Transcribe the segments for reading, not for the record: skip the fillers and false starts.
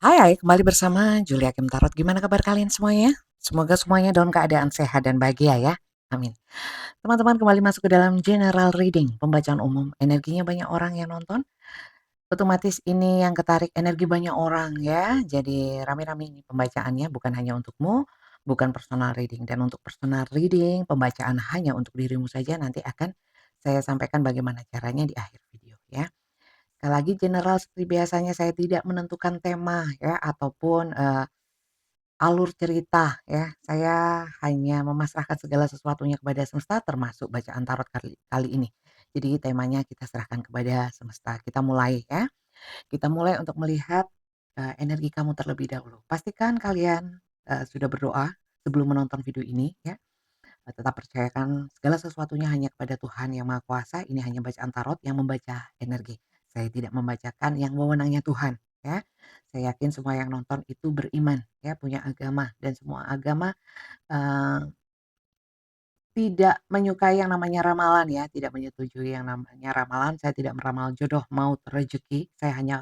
Hai, kembali bersama Julia Kim Tarot. Gimana kabar kalian semuanya? Semoga semuanya dalam keadaan sehat dan bahagia ya. Amin. Teman-teman kembali masuk ke dalam general reading, pembacaan umum. Energinya banyak orang yang nonton. Otomatis ini yang ketarik energi banyak orang ya. Jadi rame-rame ini pembacaannya bukan hanya untukmu, bukan personal reading. Dan untuk personal reading, pembacaan hanya untuk dirimu saja nanti akan saya sampaikan bagaimana caranya di akhir video ya. Sekali lagi general seperti biasanya saya tidak menentukan tema ya ataupun alur cerita ya. Saya hanya memasrahkan segala sesuatunya kepada semesta termasuk bacaan tarot kali kali ini. Jadi temanya kita serahkan kepada semesta. Kita mulai ya. Kita mulai untuk melihat energi kamu terlebih dahulu. Pastikan kalian sudah berdoa sebelum menonton video ini ya. Tetap percayakan segala sesuatunya hanya kepada Tuhan Yang Maha Kuasa. Ini hanya bacaan tarot yang membaca energi. Saya tidak membacakan yang wewenangnya Tuhan, ya. Saya yakin semua yang nonton itu beriman, ya, punya agama dan semua agama eee, tidak menyukai yang namanya ramalan ya, tidak menyetujui yang namanya ramalan. Saya tidak meramal jodoh, maut, rezeki. Saya hanya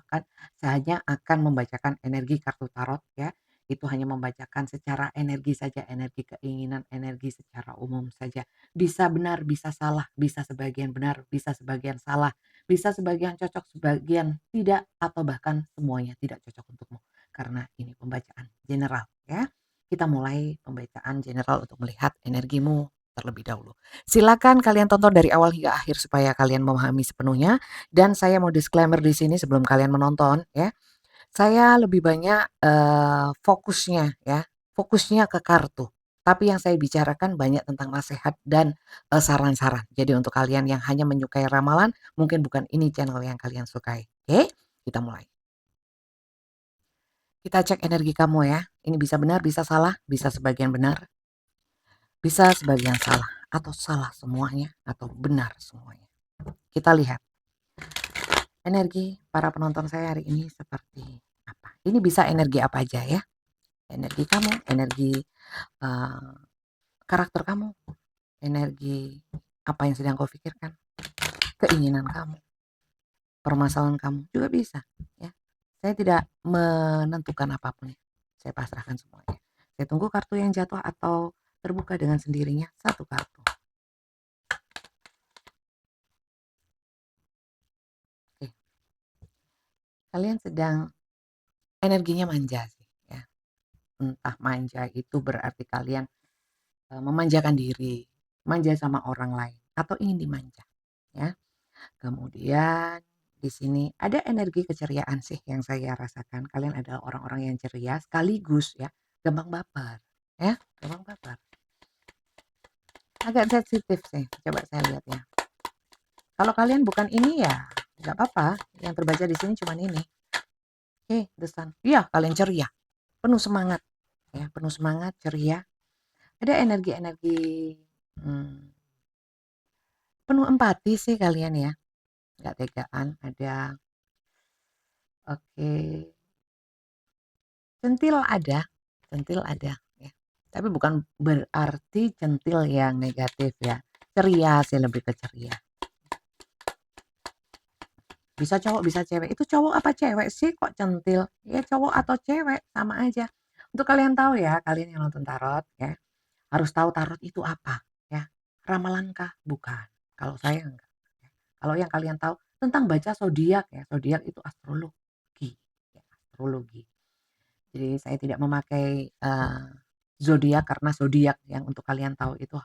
akan membacakan energi kartu tarot ya. Itu hanya membacakan secara energi saja, energi keinginan, energi secara umum saja. Bisa benar, bisa salah, bisa sebagian benar, bisa sebagian salah, bisa sebagian cocok, sebagian tidak, atau bahkan semuanya tidak cocok untukmu. Karena ini pembacaan general ya. Kita mulai pembacaan general untuk melihat energimu terlebih dahulu. Silakan kalian tonton dari awal hingga akhir supaya kalian memahami sepenuhnya dan saya mau disclaimer di sini sebelum kalian menonton ya. Saya lebih banyak fokusnya ya, fokusnya ke kartu. Tapi yang saya bicarakan banyak tentang nasihat dan saran-saran. Jadi untuk kalian yang hanya menyukai ramalan, mungkin bukan ini channel yang kalian sukai. Oke, kita mulai. Kita cek energi kamu ya. Ini bisa benar, bisa salah, bisa sebagian benar, bisa sebagian salah, atau salah semuanya, atau benar semuanya. Kita lihat energi para penonton saya hari ini seperti apa. Ini bisa energi apa aja ya. Energi kamu, energi uh, karakter kamu, energi apa yang sedang kau pikirkan, keinginan kamu, permasalahan kamu juga bisa. Ya, saya tidak menentukan apapun ya. Saya pasrahkan semuanya. Saya tunggu kartu yang jatuh atau terbuka dengan sendirinya satu kartu. Oke, kalian sedang energinya manja sih ya. Entah manja itu berarti kalian memanjakan diri, manja sama orang lain atau ingin dimanja ya. Kemudian di sini ada energi keceriaan sih yang saya rasakan. Kalian adalah orang-orang yang ceria sekaligus ya, gampang baper ya, gampang baper. Agak sensitif sih, coba saya lihat ya. Kalau kalian bukan ini ya nggak apa-apa, yang terbaca di sini cuma ini. Oke, the sun. Iya, kalian ceria, penuh semangat ya, penuh semangat, ceria. Ada energi-energi hmm, penuh empati sih kalian ya, nggak tegaan. Ada oke, centil ada ya. Tapi bukan berarti centil yang negatif ya. Ceria sih, lebih ke ceria. Bisa cowok bisa cewek. Itu cowok apa cewek sih kok centil? Ya cowok atau cewek sama aja. Untuk kalian tahu ya, kalian yang nonton tarot ya, harus tahu tarot itu apa ya. Ramalankah? Bukan. Kalau saya enggak. Ya. Kalau yang kalian tahu tentang baca zodiak ya, zodiak itu astrologi. Ya, astrologi. Jadi saya tidak memakai zodiak karena zodiak yang untuk kalian tahu itu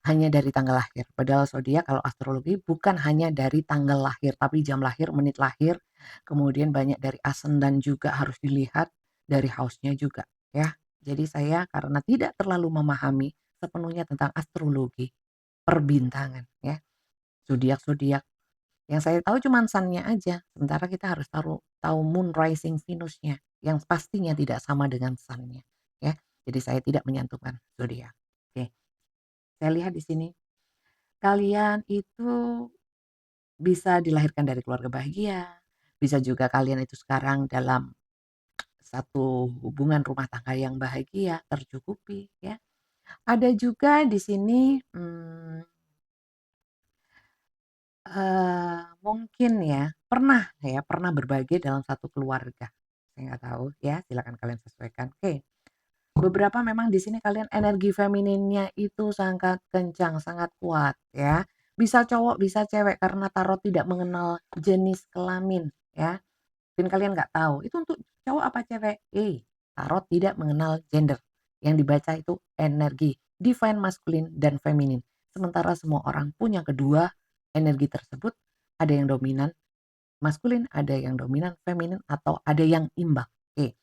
hanya dari tanggal lahir. Padahal zodiak kalau astrologi bukan hanya dari tanggal lahir, tapi jam lahir, menit lahir, kemudian banyak dari ascendant juga harus dilihat, dari house-nya juga ya. Jadi saya karena tidak terlalu memahami sepenuhnya tentang astrologi, perbintangan ya, zodiak-zodiak. Yang saya tahu cuma sun-nya aja, sementara kita harus tahu moon rising Venus-nya yang pastinya tidak sama dengan sun-nya ya. Jadi saya tidak menyantumkan zodiak. Oke, saya lihat di sini kalian itu bisa dilahirkan dari keluarga bahagia, bisa juga kalian itu sekarang dalam satu hubungan rumah tangga yang bahagia, tercukupi ya. Ada juga di sini mungkin ya, pernah berbagi dalam satu keluarga. saya nggak tahu ya, silakan kalian sesuaikan. Oke, beberapa memang di sini kalian energi femininnya itu sangat kencang, sangat kuat ya. Bisa cowok, bisa cewek karena tarot tidak mengenal jenis kelamin ya. Mungkin kalian nggak tahu, itu untuk cowok apa cewek? Tarot tidak mengenal gender. Yang dibaca itu energi, divine masculine dan feminin. Sementara semua orang punya kedua energi tersebut, ada yang dominan maskulin, ada yang dominan feminin, atau ada yang imbang. Oke.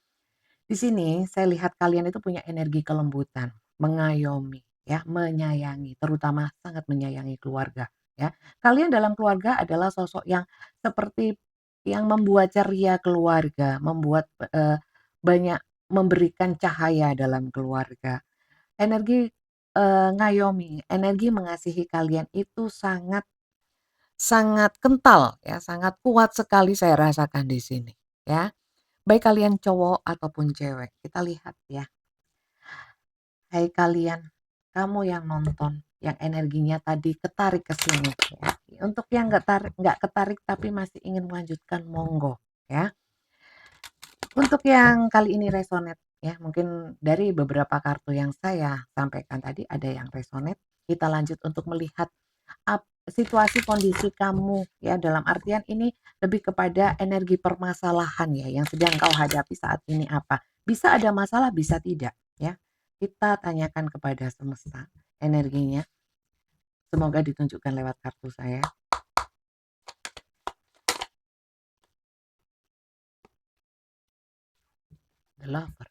Di sini saya lihat kalian itu punya energi kelembutan, mengayomi, ya, menyayangi, terutama sangat menyayangi keluarga, ya. Kalian dalam keluarga adalah sosok yang seperti yang membuat ceria keluarga, membuat banyak memberikan cahaya dalam keluarga. Energi ngayomi, energi mengasihi kalian itu sangat sangat kental ya, sangat kuat sekali saya rasakan di sini, ya. Baik kalian cowok ataupun cewek, kita lihat ya. Hai kalian, kamu yang nonton, yang energinya tadi ketarik ke sini ya. Untuk yang nggak ketarik tapi masih ingin melanjutkan, monggo ya. Untuk yang kali ini resonate ya, mungkin dari beberapa kartu yang saya sampaikan tadi ada yang resonate. Kita lanjut untuk melihat situasi kondisi kamu ya, dalam artian ini lebih kepada energi permasalahan ya yang sedang kau hadapi saat ini apa. Bisa ada masalah, bisa tidak ya. Kita tanyakan kepada semesta energinya. Semoga ditunjukkan lewat kartu saya. The Lover.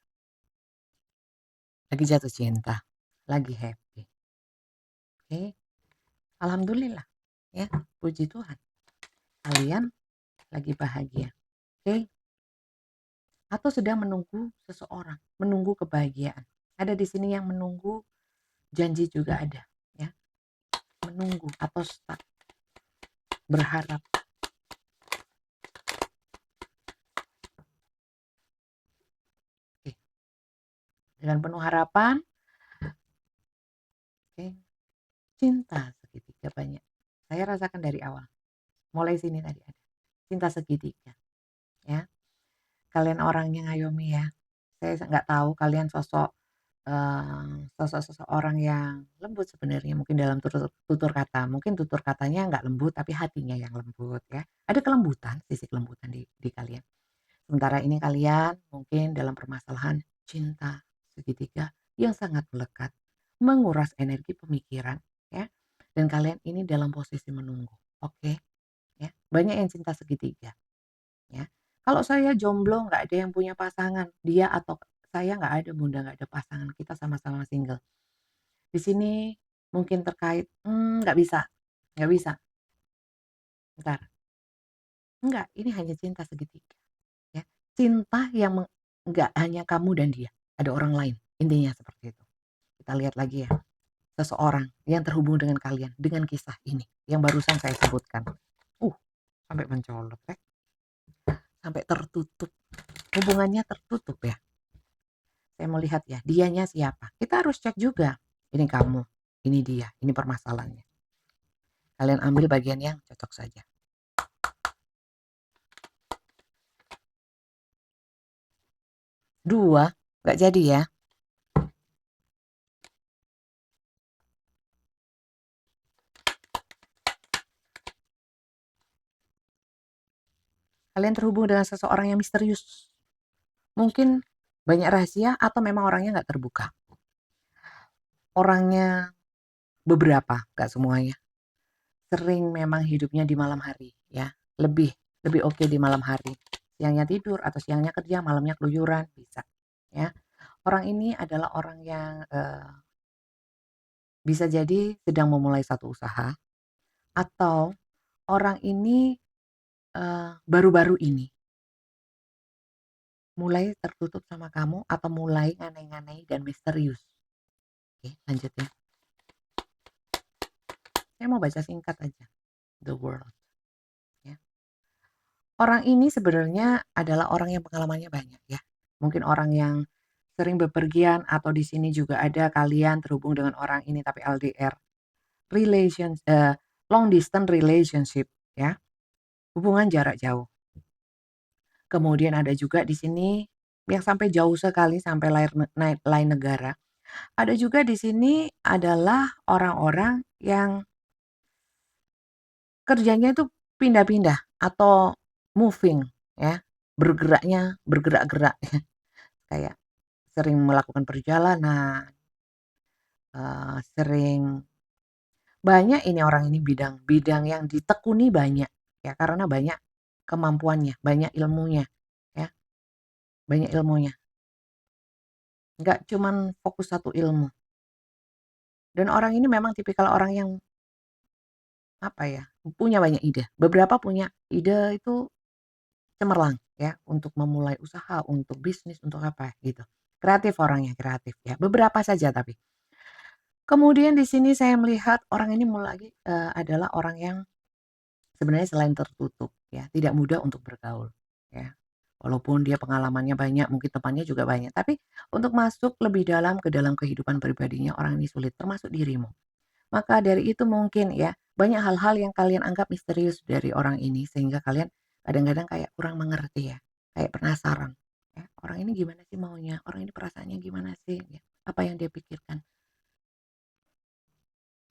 Lagi jatuh cinta, lagi happy. Oke. Alhamdulillah ya, puji Tuhan. Kalian lagi bahagia. Oke. Atau sedang menunggu seseorang, menunggu kebahagiaan. Ada di sini yang menunggu janji juga ada ya. Menunggu atau stuck, berharap. Oke. Dengan penuh harapan. Oke. Cinta segitiga banyak. Saya rasakan dari awal. Mulai sini tadi ada. Cinta segitiga. Ya. Kalian orangnya ngayomi ya. Saya nggak tahu kalian sosok sosok seseorang yang lembut sebenarnya, mungkin dalam tutur kata. Mungkin tutur katanya nggak lembut, tapi hatinya yang lembut ya. Ada kelembutan, sisi kelembutan di kalian. Sementara ini kalian mungkin dalam permasalahan cinta segitiga yang sangat melekat, menguras energi pemikiran ya. Dan kalian ini dalam posisi menunggu. Oke, ya. Banyak yang cinta segitiga ya. Kalau saya jomblo, nggak ada yang punya pasangan, dia atau saya nggak ada, Bunda, nggak ada pasangan, kita sama-sama single. Di sini mungkin terkait, nggak bisa, nggak bisa. Bentar, enggak, ini hanya cinta segitiga ya. Cinta yang nggak hanya kamu dan dia, ada orang lain, intinya seperti itu. Kita lihat lagi ya, seseorang yang terhubung dengan kalian dengan kisah ini yang barusan saya sebutkan. Sampai mencolok ya, sampai tertutup, hubungannya tertutup ya. Saya mau lihat ya, dianya siapa. Kita harus cek juga. Ini kamu, ini dia, ini permasalahannya. Kalian ambil bagian yang cocok saja. Dua, nggak jadi ya. Kalian terhubung dengan seseorang yang misterius. Mungkin banyak rahasia atau memang orangnya nggak terbuka. Orangnya beberapa, nggak semuanya. Sering memang hidupnya di malam hari ya. Lebih lebih oke di malam hari. Siangnya tidur atau siangnya kerja, malamnya keluyuran, bisa ya. Orang ini adalah orang yang bisa jadi sedang memulai satu usaha, atau orang ini baru-baru ini mulai tertutup sama kamu atau mulai aneh-aneh dan misterius. Oke, lanjut ya. Saya mau baca singkat aja. The World. Ya. Orang ini sebenarnya adalah orang yang pengalamannya banyak ya. Mungkin orang yang sering bepergian, atau di sini juga ada kalian terhubung dengan orang ini tapi LDR. Long distance relationship ya. Hubungan jarak jauh. Kemudian ada juga di sini yang sampai jauh sekali, sampai lain negara. Ada juga di sini adalah orang-orang yang kerjanya itu pindah-pindah atau moving ya, bergerak-gerak ya, kayak sering melakukan perjalanan, sering banyak ini orang ini bidang yang ditekuni banyak ya, karena banyak kemampuannya, banyak ilmunya ya, banyak ilmunya, nggak cuman fokus satu ilmu. Dan orang ini memang tipikal orang yang, apa ya, punya banyak ide. Beberapa punya ide itu cemerlang ya, untuk memulai usaha, untuk bisnis, untuk apa gitu. Kreatif orangnya, kreatif ya, beberapa saja tapi. Kemudian di sini saya melihat orang ini mulai adalah orang yang sebenarnya selain tertutup ya, tidak mudah untuk bergaul ya. Walaupun dia pengalamannya banyak, mungkin temannya juga banyak, tapi untuk masuk lebih dalam ke dalam kehidupan pribadinya orang ini sulit, termasuk dirimu. Maka dari itu mungkin ya, banyak hal-hal yang kalian anggap misterius dari orang ini sehingga kalian kadang-kadang kayak kurang mengerti ya, kayak penasaran, ya, orang ini gimana sih maunya, orang ini perasaannya gimana sih, ya, apa yang dia pikirkan.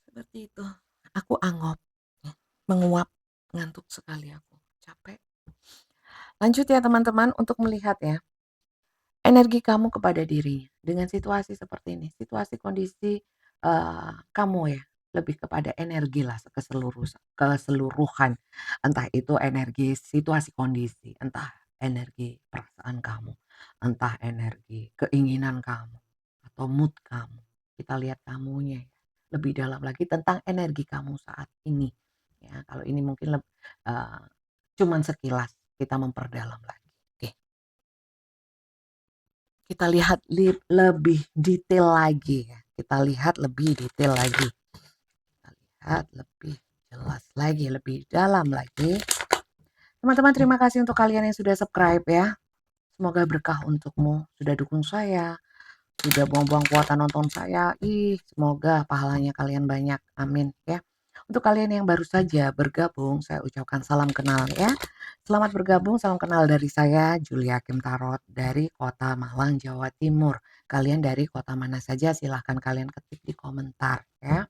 Seperti itu. Aku anggap ya, menguap, ngantuk sekali aku, capek. Lanjut ya teman-teman untuk melihat ya, energi kamu kepada dirinya dengan situasi seperti ini, situasi kondisi, kamu ya, lebih kepada energi lah keseluruhan. Entah itu energi situasi kondisi, entah energi perasaan kamu, entah energi keinginan kamu, atau mood kamu. Kita lihat kamunya ya, lebih dalam lagi tentang energi kamu saat ini, ya. Kalau ini mungkin cuman sekilas, kita memperdalam lagi. Oke. Kita lihat lebih detail lagi ya, kita lihat lebih detail lagi, kita lihat lebih jelas lagi, lebih dalam lagi. Teman-teman terima kasih untuk kalian yang sudah subscribe ya, semoga berkah untukmu, sudah dukung saya, sudah buang-buang kuota nonton saya, semoga pahalanya kalian banyak, amin ya. Untuk kalian yang baru saja bergabung, saya ucapkan salam kenal ya. Selamat bergabung, salam kenal dari saya, Julia Kim Tarot dari Kota Malang, Jawa Timur. Kalian dari kota mana saja silahkan kalian ketik di komentar ya.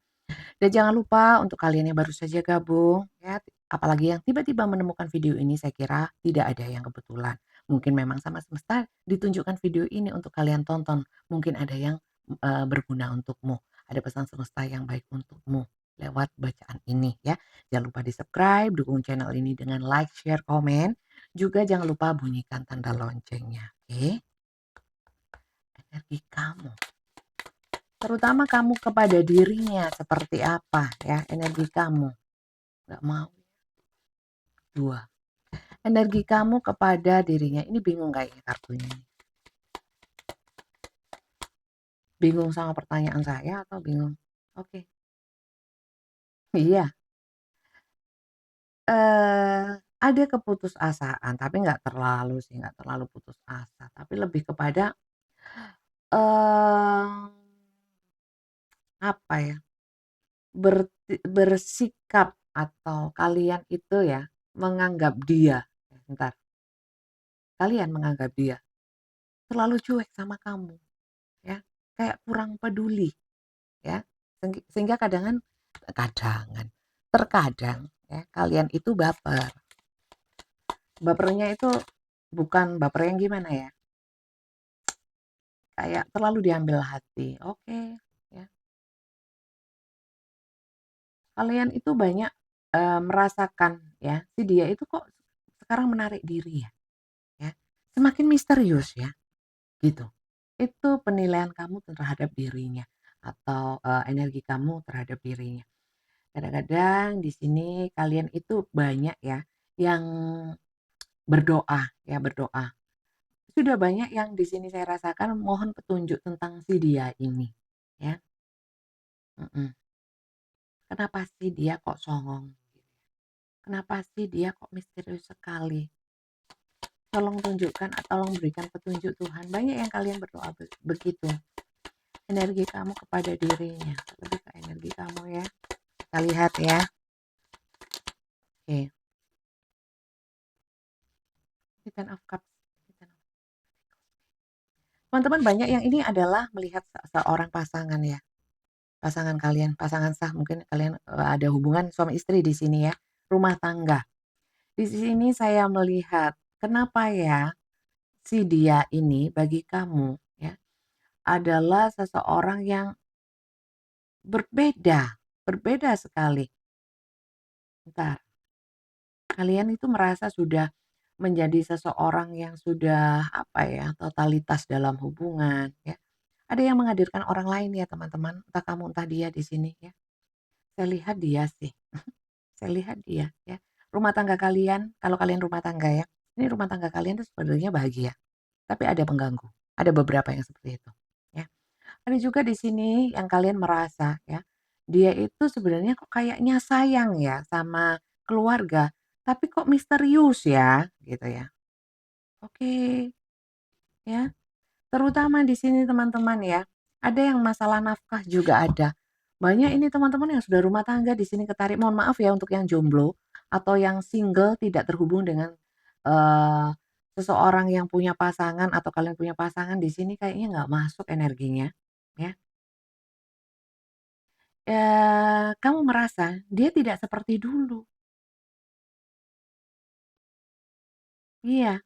Dan jangan lupa untuk kalian yang baru saja gabung ya, apalagi yang tiba-tiba menemukan video ini, saya kira tidak ada yang kebetulan. Mungkin memang sama semesta ditunjukkan video ini untuk kalian tonton. Mungkin ada yang berguna untukmu. Ada pesan semesta yang baik untukmu lewat bacaan ini ya. Jangan lupa di-subscribe, dukung channel ini dengan like, share, komen. Juga jangan lupa bunyikan tanda loncengnya. Oke? Energi kamu. Terutama kamu kepada dirinya seperti apa ya energi kamu. Nggak mau. 2. Energi kamu kepada dirinya. Ini bingung kayaknya kartunya ini. Bingung sama pertanyaan saya atau bingung? Oke. Iya. Ada keputusasaan, tapi nggak terlalu sih, nggak terlalu putus asa, tapi lebih kepada, eee, apa ya, bersikap atau kalian itu ya menganggap dia, bentar, kalian menganggap dia terlalu cuek sama kamu ya, kayak kurang peduli ya, sehingga terkadang ya kalian itu baper. Bapernya itu bukan baper yang gimana ya, kayak terlalu diambil hati, oke, ya. Kalian itu banyak, merasakan ya, si dia itu kok sekarang menarik diri ya, ya, semakin misterius ya, gitu. Itu penilaian kamu terhadap dirinya atau, energi kamu terhadap dirinya. Kadang-kadang di sini kalian itu banyak ya yang berdoa ya, berdoa. Sudah banyak yang di sini saya rasakan mohon petunjuk tentang si dia ini, ya, mhm. Kenapa sih dia kok songong? Kenapa sih dia kok misterius sekali? Tolong tunjukkan, tolong berikan petunjuk Tuhan. Banyak yang kalian berdoa begitu. Energi kamu kepada dirinya, lebih ke energi kamu ya. Kita lihat ya. Oke. Ten of Cups. Teman-teman banyak yang ini adalah melihat seorang pasangan ya, pasangan kalian, pasangan sah mungkin kalian, ada hubungan suami istri di sini ya, rumah tangga. Di sini saya melihat kenapa ya si dia ini bagi kamu ya, adalah seseorang yang berbeda, berbeda sekali. Bentar, kalian itu merasa sudah menjadi seseorang yang sudah apa ya, totalitas dalam hubungan ya. Ada yang menghadirkan orang lain ya teman-teman, entah kamu entah dia di sini ya. Saya lihat dia sih, saya lihat dia ya. Rumah tangga kalian, kalau kalian rumah tangga ya, ini rumah tangga kalian itu sebenarnya bahagia, tapi ada pengganggu, ada beberapa yang seperti itu ya. Ada juga di sini yang kalian merasa ya, dia itu sebenarnya kok kayaknya sayang ya sama keluarga, tapi kok misterius ya, gitu ya. Oke, ya. Terutama di sini teman-teman ya, ada yang masalah nafkah juga ada. Banyak ini teman-teman yang sudah rumah tangga di sini ketarik, mohon maaf ya untuk yang jomblo atau yang single tidak terhubung dengan eh, seseorang yang punya pasangan atau kalian punya pasangan di sini kayaknya nggak masuk energinya, ya. Kamu merasa dia tidak seperti dulu. Iya,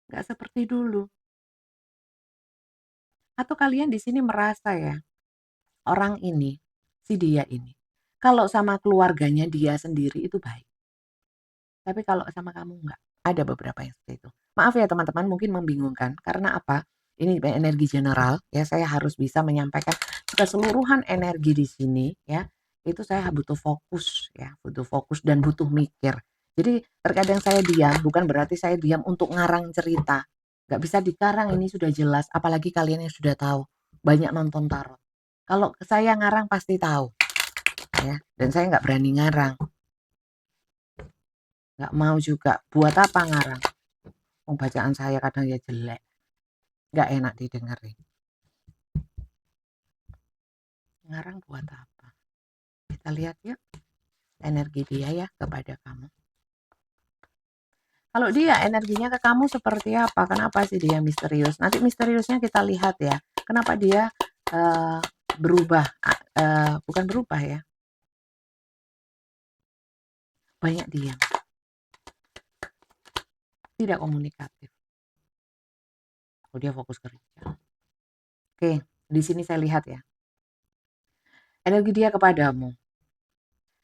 nggak seperti dulu. Atau kalian di sini merasa ya, orang ini, si dia ini, kalau sama keluarganya dia sendiri itu baik. Tapi kalau sama kamu enggak. Ada beberapa yang seperti itu. Maaf ya teman-teman mungkin membingungkan karena apa? Ini energi general ya saya harus bisa menyampaikan keseluruhan energi di sini ya. Itu saya butuh fokus ya, butuh fokus dan butuh mikir. Jadi terkadang saya diam bukan berarti saya diam untuk ngarang cerita. Nggak bisa dikarang ini sudah jelas apalagi kalian yang sudah tahu banyak nonton tarot. Kalau saya ngarang pasti tahu ya dan saya nggak berani ngarang. Nggak mau juga, buat apa ngarang? Wong bacaan saya kadang ya jelek, nggak enak didengerin. Ngarang buat apa? Kita lihat yuk energi dia ya kepada kamu. Kalau dia energinya ke kamu seperti apa? Kenapa sih dia misterius? Nanti misteriusnya kita lihat ya. Kenapa dia uh, berubah? Bukan berubah ya. Banyak diam, tidak komunikatif. Oh, dia fokus kerja. Oke, di sini saya lihat ya. Energi dia kepadamu.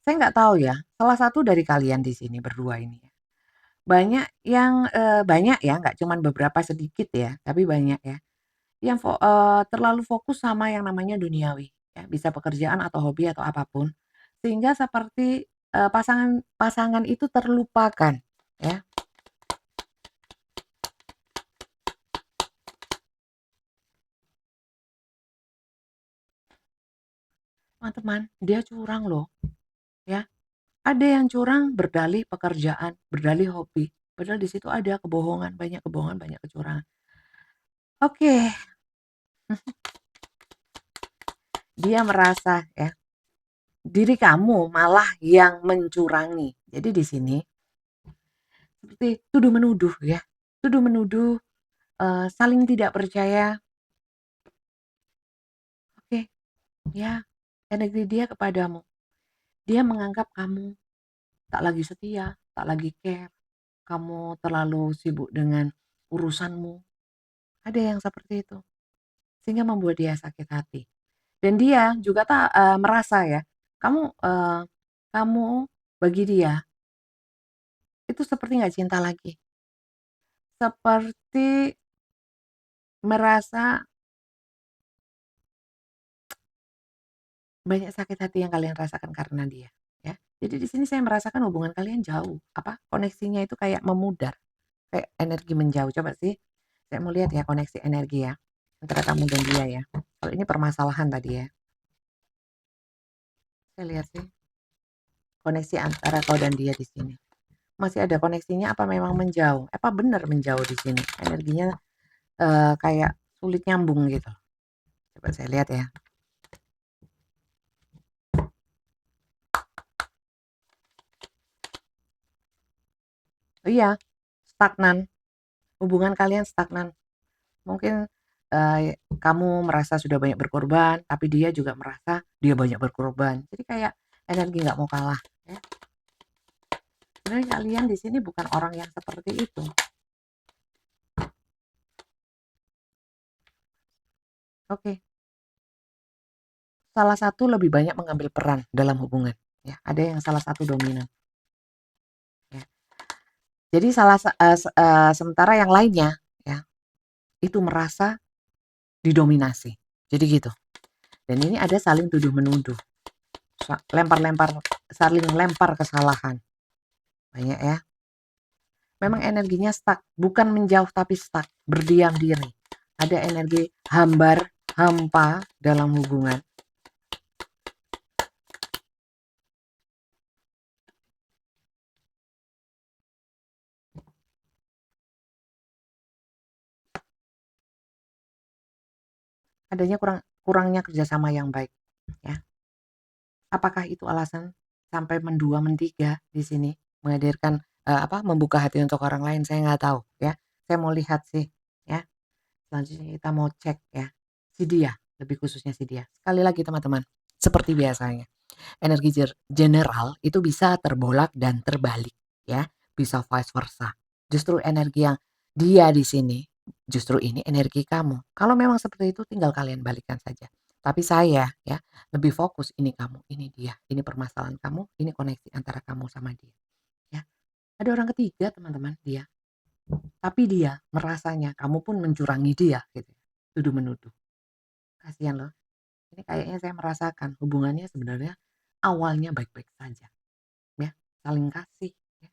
Saya nggak tahu ya, salah satu dari kalian di sini berdua ini ya. Banyak yang, banyak ya, nggak cuman beberapa sedikit ya, tapi banyak ya, yang terlalu fokus sama yang namanya duniawi, ya, bisa pekerjaan atau hobi atau apapun, sehingga seperti, pasangan pasangan itu terlupakan, ya. Teman-teman, dia curang loh, ya. Ada yang curang berdalih pekerjaan, berdalih hobi, padahal di situ ada kebohongan, banyak kecurangan. Oke, dia merasa ya diri kamu malah yang mencurangi. Jadi di sini seperti tuduh menuduh ya, tuduh menuduh, saling tidak percaya. Oke, ya energi dia kepadamu. Dia menganggap kamu tak lagi setia, tak lagi care, kamu terlalu sibuk dengan urusanmu. Ada yang seperti itu, sehingga membuat dia sakit hati. Dan dia juga tak merasa ya, kamu, kamu bagi dia itu seperti nggak cinta lagi, seperti merasa banyak sakit hati yang kalian rasakan karena dia, ya. Jadi di sini saya merasakan hubungan kalian jauh, apa, koneksinya itu kayak memudar, kayak energi menjauh. Coba sih, saya mau lihat ya koneksi energi ya, antara kamu dan dia ya. Kalau ini permasalahan tadi ya, saya lihat sih koneksi antara kau dan dia di sini. Masih ada koneksinya apa memang menjauh? Apa benar menjauh di sini? Energinya kayak sulit nyambung gitu. Coba saya lihat ya. Oh iya, stagnan. hubungan kalian stagnan. Mungkin, kamu merasa sudah banyak berkorban, tapi dia juga merasa dia banyak berkorban. Jadi kayak energi nggak mau kalah, ya. Sebenarnya kalian di sini bukan orang yang seperti itu. Oke, salah satu lebih banyak mengambil peran dalam hubungan, ya. Ada yang salah satu dominan, ya. Jadi sementara yang lainnya, ya, itu merasa didominasi. Jadi gitu. Dan ini ada saling tuduh menuduh, lempar-lempar, saling lempar kesalahan. Banyak ya. Memang energinya stuck, bukan menjauh tapi stuck, berdiam diri. Ada energi hambar, hampa dalam hubungan. Adanya kurangnya kerjasama yang baik, ya. Apakah itu alasan sampai mendua, mentiga di sini, menghadirkan, membuka hati untuk orang lain, saya nggak tahu, ya. Saya mau lihat sih, ya. Selanjutnya kita mau cek ya, si dia, lebih khususnya si dia. Sekali lagi teman-teman, seperti biasanya, energi general itu bisa terbolak dan terbalik, ya, bisa vice versa. Justru energi yang dia di sini, justru ini energi kamu. Kalau memang seperti itu tinggal kalian balikan saja. Tapi saya ya, lebih fokus ini kamu, ini dia, ini permasalahan kamu, ini koneksi antara kamu sama dia, ya. Ada orang ketiga teman-teman, dia. Tapi dia merasanya kamu pun mencurangi dia gitu, tuduh menuduh. Kasihan loh, ini kayaknya saya merasakan hubungannya sebenarnya awalnya baik-baik saja, ya, saling kasih, ya.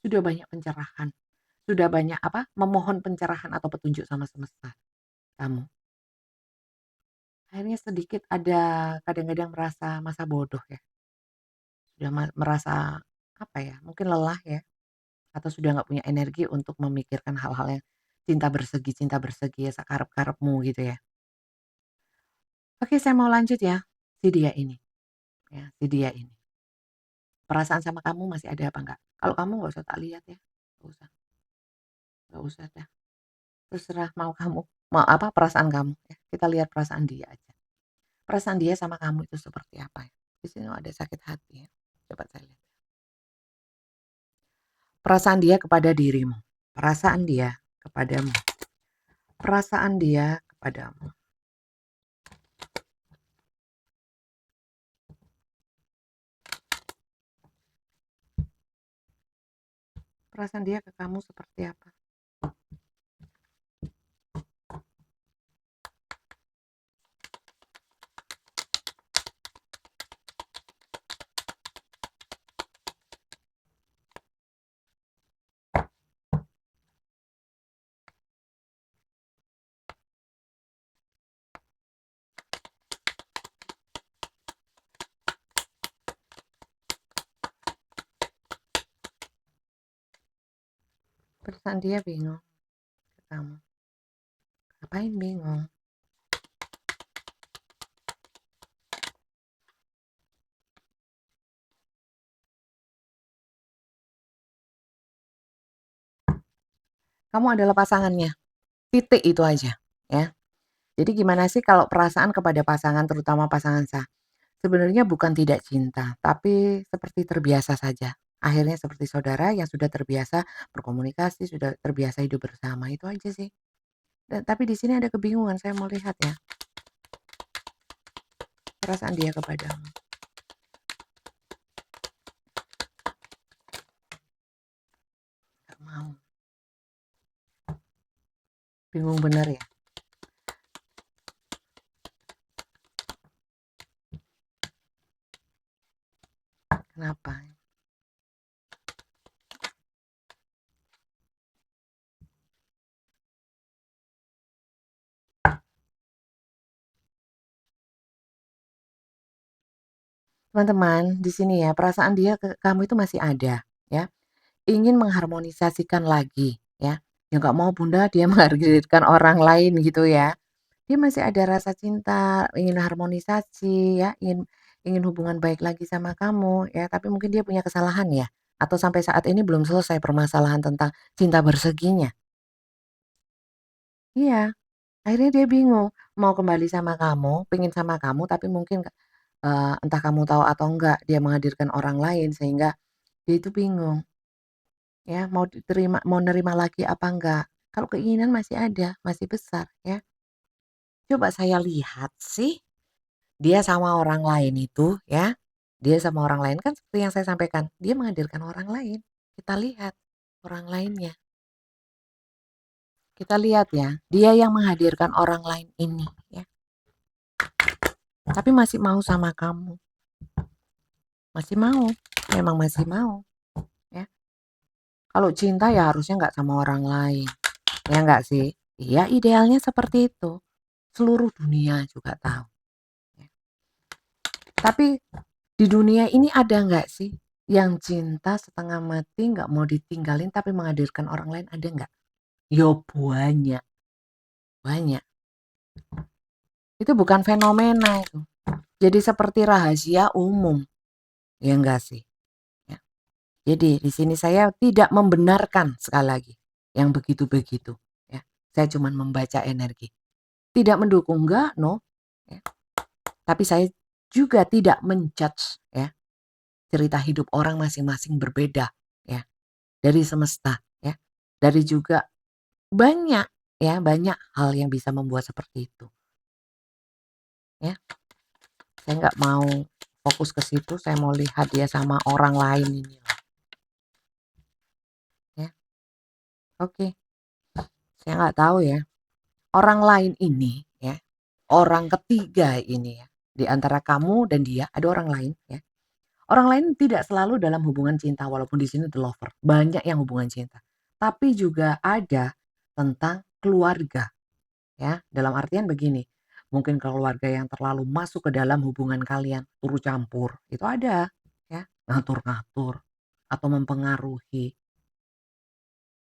Sudah banyak pencerahan, sudah banyak memohon pencerahan atau petunjuk sama semesta. Kamu akhirnya sedikit ada kadang-kadang merasa masa bodoh ya, sudah merasa mungkin lelah ya, atau sudah nggak punya energi untuk memikirkan hal-hal yang cinta bersegi ya sakarep-karepmu gitu ya. Oke, saya mau lanjut ya, si dia ini, ya, si dia ini. Perasaan sama kamu masih ada apa enggak? Kalau kamu nggak usah tak lihat ya, nggak usah dah, terserah mau kamu, mau perasaan kamu ya, kita lihat perasaan dia aja. Perasaan dia sama kamu itu seperti apa ya? Di sini ada sakit hati ya, coba saya lihat. Perasaan dia kepada dirimu, perasaan dia kepadamu, perasaan dia kepadamu, perasaan dia ke kamu seperti apa? Perasaan dia bingung ke kamu. Ngapain bingung? Kamu adalah pasangannya, titik itu aja, ya. Jadi gimana sih kalau perasaan kepada pasangan, terutama pasangan sah, sebenarnya bukan tidak cinta, tapi seperti terbiasa saja. Akhirnya seperti saudara yang sudah terbiasa berkomunikasi, sudah terbiasa hidup bersama, itu aja sih. Tapi di sini ada kebingungan, saya mau lihat ya, perasaan dia kepadamu. Nggak mau, bingung bener ya, kenapa? Teman-teman, di sini ya, perasaan dia ke kamu itu masih ada, ya. Ingin mengharmonisasikan lagi, ya. Ya nggak mau Bunda dia menghadirkan orang lain gitu ya. Dia masih ada rasa cinta, ingin harmonisasi ya, ingin ingin hubungan baik lagi sama kamu ya, tapi mungkin dia punya kesalahan ya, atau sampai saat ini belum selesai permasalahan tentang cinta berseginya. Iya, akhirnya dia bingung mau kembali sama kamu, pengen sama kamu tapi mungkin, entah kamu tahu atau enggak dia menghadirkan orang lain sehingga dia itu bingung ya mau nerima lagi apa enggak. Kalau keinginan masih ada, masih besar ya. Coba saya lihat sih dia sama orang lain itu ya, dia sama orang lain kan seperti yang saya sampaikan, dia menghadirkan orang lain. Kita lihat orang lainnya. Kita lihat ya, dia yang menghadirkan orang lain ini ya, tapi masih mau sama kamu, masih mau, memang masih mau ya. Kalau cinta ya harusnya nggak sama orang lain, ya nggak sih? Iya idealnya seperti itu, seluruh dunia juga tahu ya. Tapi di dunia ini ada nggak sih yang cinta setengah mati nggak mau ditinggalin tapi menghadirkan orang lain, ada nggak? Yo banyak, banyak. Itu bukan fenomena itu. Jadi seperti rahasia umum, ya enggak sih? Ya. Jadi di sini saya tidak membenarkan sekali lagi yang begitu-begitu. Ya. Saya cuma membaca energi. Tidak mendukung enggak, no. Ya. Tapi saya juga tidak menjudge ya cerita hidup orang masing-masing berbeda ya dari semesta ya. Dari juga banyak ya banyak hal yang bisa membuat seperti itu. Ya. Saya nggak mau fokus ke situ, saya mau lihat dia sama orang lain ini loh. Ya. Oke. Saya nggak tahu ya. Orang lain ini ya, orang ketiga ini ya, di antara kamu dan dia ada orang lain ya. Orang lain tidak selalu dalam hubungan cinta walaupun di sini the lover. Banyak yang hubungan cinta. Tapi juga ada tentang keluarga ya. Dalam artian begini, mungkin keluarga yang terlalu masuk ke dalam hubungan kalian, turut campur, itu ada ya, ngatur-ngatur atau mempengaruhi,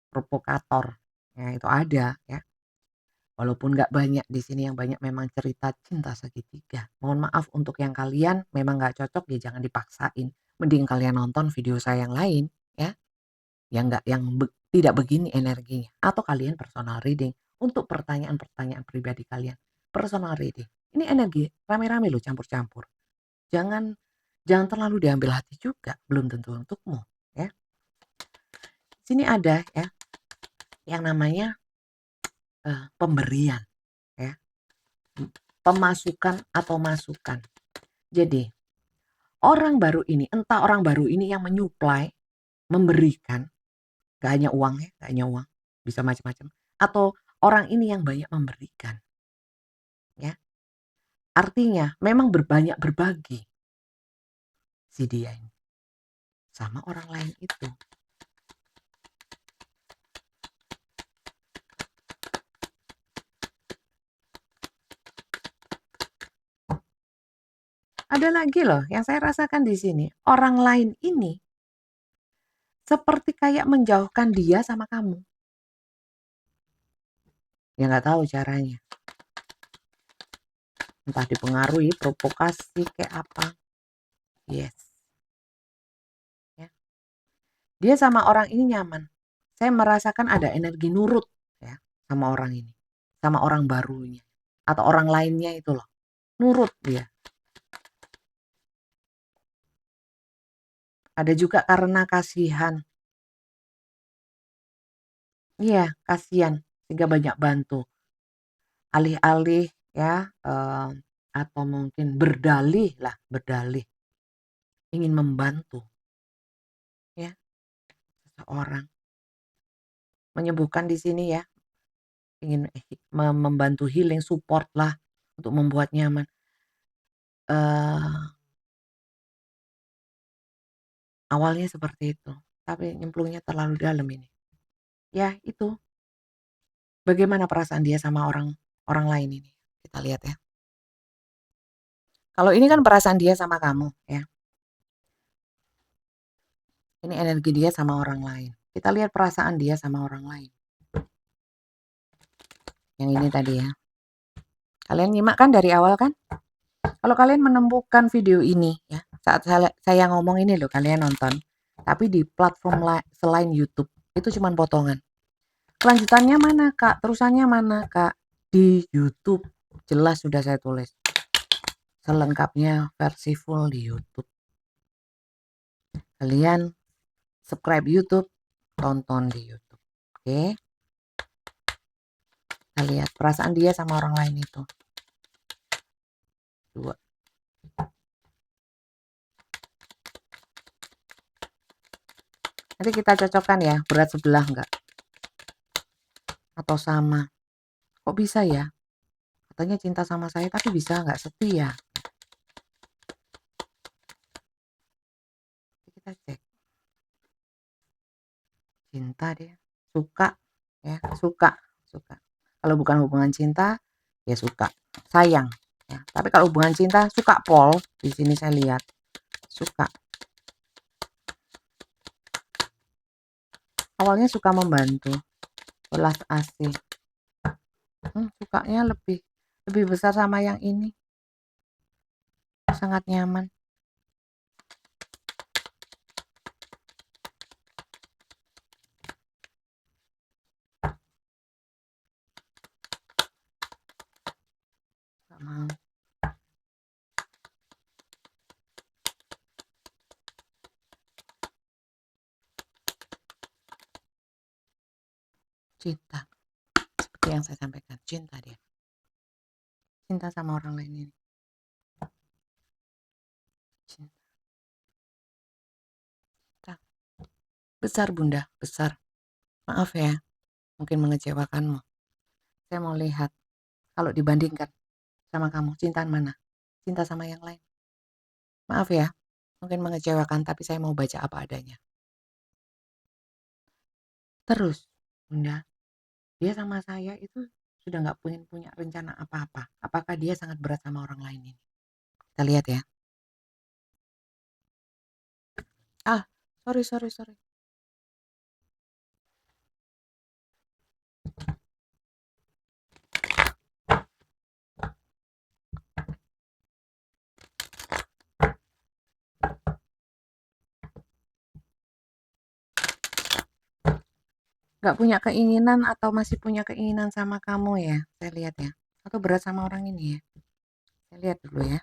provokator. Ya itu ada ya. Walaupun nggak banyak di sini, yang banyak memang cerita cinta segitiga. Mohon maaf untuk yang kalian memang nggak cocok ya jangan dipaksain. Mending kalian nonton video saya yang lain ya, yang nggak tidak begini energinya. Atau kalian personal reading untuk pertanyaan-pertanyaan pribadi kalian. Personal reading. Ini energi rame-rame loh campur-campur. Jangan jangan terlalu diambil hati juga, belum tentu untukmu ya. Sini ada ya yang namanya pemberian ya. Pemasukan atau masukan. Jadi, orang baru ini, entah orang baru ini yang menyuplai, memberikan, gak hanya uang ya, gak hanya uang, bisa macam-macam. Atau orang ini yang banyak memberikan, ya. Artinya memang berbanyak berbagi si dia ini sama orang lain itu. Ada lagi loh yang saya rasakan di sini, orang lain ini seperti kayak menjauhkan dia sama kamu. Ya nggak tahu caranya. Entah dipengaruhi, provokasi kayak apa. Yes. Ya. Dia sama orang ini nyaman. Saya merasakan ada energi nurut ya sama orang ini. Sama orang barunya. Atau orang lainnya itu loh. Nurut dia. Ada juga karena kasihan. Iya, kasihan. Sehingga banyak bantu. Alih-alih ya. Atau mungkin berdalih lah. Berdalih. Ingin membantu. Ya. Seseorang. Menyembuhkan di sini ya. Ingin membantu healing, support lah. Untuk membuat nyaman. Awalnya seperti itu, tapi nyemplungnya terlalu dalam ini. Ya itu, bagaimana perasaan dia sama orang orang lain ini, kita lihat ya. Kalau ini kan perasaan dia sama kamu ya, ini energi dia sama orang lain. Kita lihat perasaan dia sama orang lain. Yang ini tadi ya. Kalian nyimak kan dari awal kan? Kalau kalian menemukan video ini ya, saat saya ngomong ini loh kalian nonton. Tapi di platform selain YouTube, itu cuma potongan. Kelanjutannya mana, Kak? Terusannya mana, Kak? Di YouTube. Jelas sudah saya tulis. Selengkapnya versi full di YouTube. Kalian subscribe YouTube, tonton di YouTube. Oke? Kita lihat perasaan dia sama orang lain itu. 2. Nanti kita cocokkan ya, berat sebelah enggak? Atau sama? Kok bisa ya? Katanya cinta sama saya tapi bisa nggak setia? Kita cek. Cinta dia. Suka. Ya, suka. Suka. Kalau bukan hubungan cinta, ya suka. Sayang. Ya. Tapi kalau hubungan cinta, suka Pol. Di sini saya lihat. Suka. Awalnya suka membantu. Belas asih. Sukanya lebih besar sama yang ini. Sangat nyaman. Gak mau. Cinta. Seperti yang saya sampaikan. Cinta dia. Cinta sama orang lain ini. Cinta. Besar Bunda. Besar. Maaf ya. Mungkin mengecewakanmu. Saya mau lihat. Kalau dibandingkan sama kamu, cintaan mana? Cinta sama yang lain. Maaf ya, mungkin mengecewakan, tapi saya mau baca apa adanya. Terus, Bunda, dia sama saya itu sudah nggak punya rencana apa-apa. Apakah dia sangat berat sama orang lain ini? Kita lihat ya. Sorry. Nggak punya keinginan atau masih punya keinginan sama kamu ya? Saya lihat ya. Atau berat sama orang ini ya? Saya lihat dulu ya.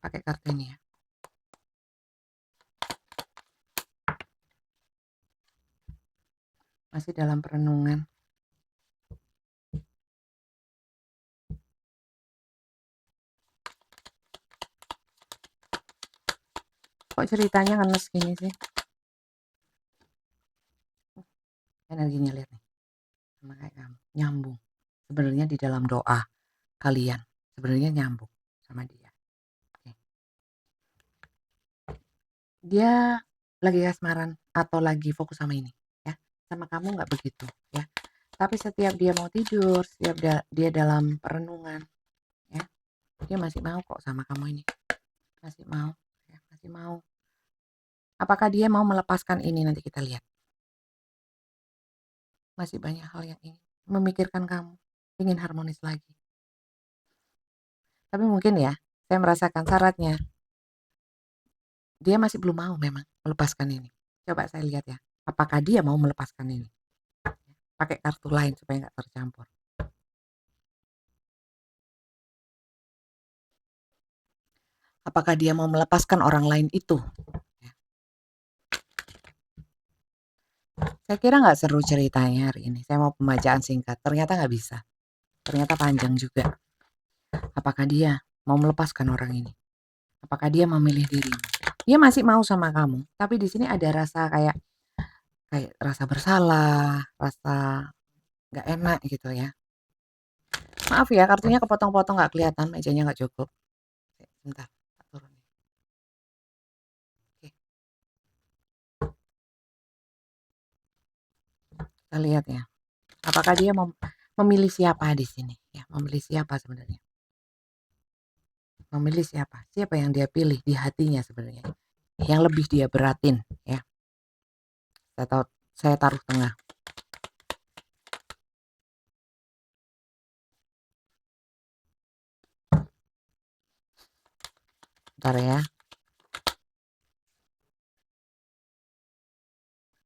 Pakai kartu ini ya. Masih dalam perenungan. Kok ceritanya ngenes gini sih? Energinya lihat nih. Sama kayak kamu. Nyambung. Sebenarnya di dalam doa kalian. Sebenarnya nyambung sama dia. Oke. Dia lagi kasmaran atau lagi fokus sama ini. Ya. Sama kamu nggak begitu. Ya. Tapi setiap dia mau tidur, setiap dia dalam perenungan. Ya. Dia masih mau kok sama kamu ini. Masih mau. Ya, masih mau. Apakah dia mau melepaskan ini, nanti kita lihat. Masih banyak hal yang ingin memikirkan kamu, ingin harmonis lagi. Tapi mungkin ya, saya merasakan syaratnya. Dia masih belum mau memang melepaskan ini. Coba saya lihat ya, apakah dia mau melepaskan ini. Pakai kartu lain supaya nggak tercampur. Apakah dia mau melepaskan orang lain itu? Saya kira nggak seru ceritanya hari ini. Saya mau pembacaan singkat. Ternyata nggak bisa. Ternyata panjang juga. Apakah dia mau melepaskan orang ini? Apakah dia memilih dirimu? Dia masih mau sama kamu. Tapi di sini ada rasa kayak rasa bersalah, rasa nggak enak gitu ya. Maaf ya, kartunya kepotong-potong nggak kelihatan, mejanya nggak cukup. Bentar, turun. Oke. Kita lihat ya. Apakah dia memilih siapa di sini? Ya, memilih siapa sebenarnya? Memilih siapa? Siapa yang dia pilih di hatinya sebenarnya? Yang lebih dia beratin, ya. Saya taruh tengah. Bentar ya.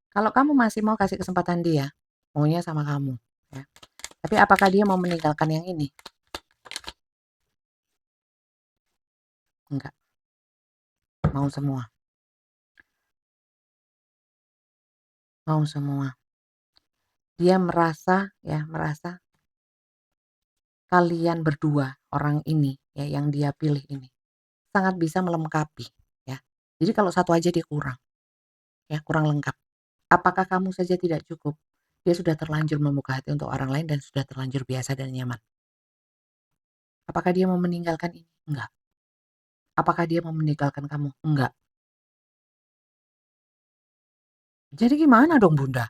Kalau kamu masih mau kasih kesempatan dia, maunya sama kamu, ya. Tapi apakah dia mau meninggalkan yang ini? Enggak, mau semua, mau semua. Dia merasa ya, merasa kalian berdua, orang ini ya yang dia pilih ini, sangat bisa melengkapi, ya. Jadi kalau satu aja dia kurang, ya, kurang lengkap. Apakah kamu saja tidak cukup? Dia sudah terlanjur membuka hati untuk orang lain dan sudah terlanjur biasa dan nyaman. Apakah dia mau meninggalkan ini? Enggak. Apakah dia mau meninggalkan kamu? Enggak. Jadi gimana dong Bunda?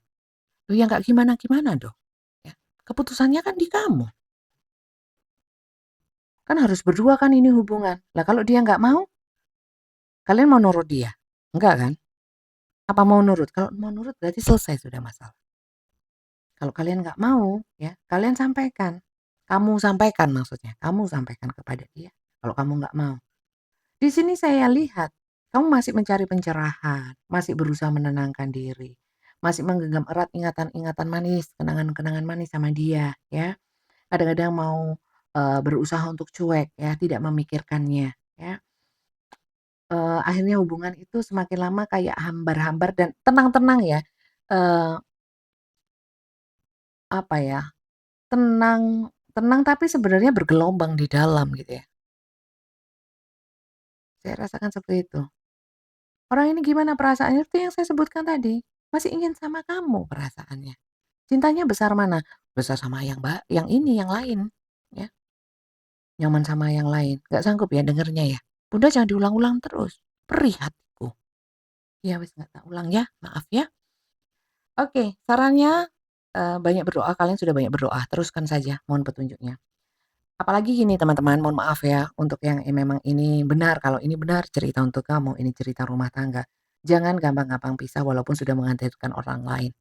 Loh ya nggak gimana-gimana dong. Ya. Keputusannya kan di kamu. Kan harus berdua kan ini hubungan. Lah kalau dia nggak mau, kalian mau nurut dia? Enggak kan? Apa mau nurut? Kalau mau nurut berarti selesai sudah masalah. Kalau kalian nggak mau, ya kalian sampaikan. Kamu sampaikan maksudnya. Kamu sampaikan kepada dia. Kalau kamu nggak mau. Di sini saya lihat kamu masih mencari pencerahan, masih berusaha menenangkan diri, masih menggenggam erat ingatan-ingatan manis, kenangan-kenangan manis sama dia, ya. Kadang-kadang mau berusaha untuk cuek, ya, tidak memikirkannya, ya. Akhirnya hubungan itu semakin lama kayak hambar-hambar dan tenang-tenang ya, eee, apa ya, tenang tenang tapi sebenarnya bergelombang di dalam gitu ya. Saya rasakan seperti itu. Orang ini gimana perasaannya, itu yang saya sebutkan tadi, masih ingin sama kamu perasaannya. Cintanya besar mana? Besar sama yang ini, yang lain, ya, nyaman sama yang lain, nggak sanggup ya dengernya ya? Bunda jangan diulang-ulang terus, perih hatiku. Ya wis nggak tak ulang ya, maaf ya. Oke, sarannya, banyak berdoa, kalian sudah banyak berdoa, teruskan saja, mohon petunjuknya. Apalagi gini teman-teman, mohon maaf ya untuk yang memang ini benar, kalau ini benar cerita untuk kamu, ini cerita rumah tangga. Jangan gampang-gampang pisah walaupun sudah menghadirkan orang lain,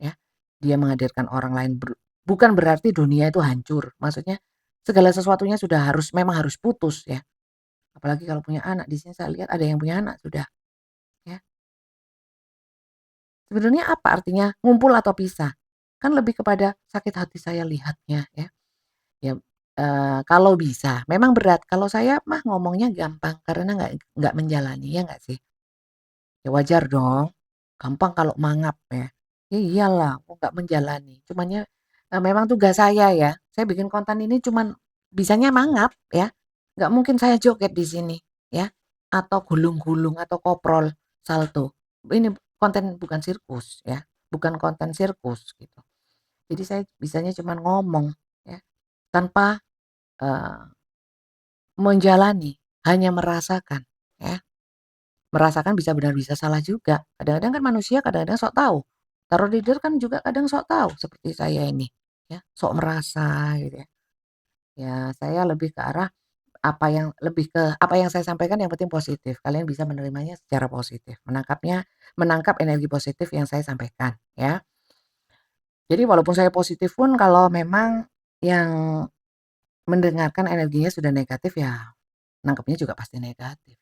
ya. Dia menghadirkan orang lain bukan berarti dunia itu hancur, maksudnya segala sesuatunya sudah memang harus putus ya. Apalagi kalau punya anak, di sini saya lihat ada yang punya anak sudah, ya. Sebenarnya apa artinya ngumpul atau pisah? Kan lebih kepada sakit hati saya lihatnya ya. Ya, kalau bisa, memang berat, kalau saya mah ngomongnya gampang karena nggak menjalani, ya nggak sih? Ya wajar dong, gampang kalau mangap ya. Ya iyalah, aku nggak menjalani, cumannya, memang tugas saya bikin konten ini cuman bisanya mangap ya, nggak mungkin saya joget di sini ya, atau gulung-gulung atau koprol, salto. Ini konten bukan sirkus ya, bukan konten sirkus gitu. Jadi saya bisanya cuman ngomong ya, tanpa menjalani, hanya merasakan, ya. Merasakan bisa benar bisa salah juga. Kadang-kadang kan manusia kadang-kadang sok tahu. Taruh leader kan juga kadang sok tahu seperti saya ini, ya, sok merasa gitu ya. Ya saya lebih ke arah apa yang saya sampaikan yang penting positif. Kalian bisa menerimanya secara positif, menangkap energi positif yang saya sampaikan, ya. Jadi walaupun saya positif pun kalau memang yang mendengarkan energinya sudah negatif ya nangkepnya juga pasti negatif.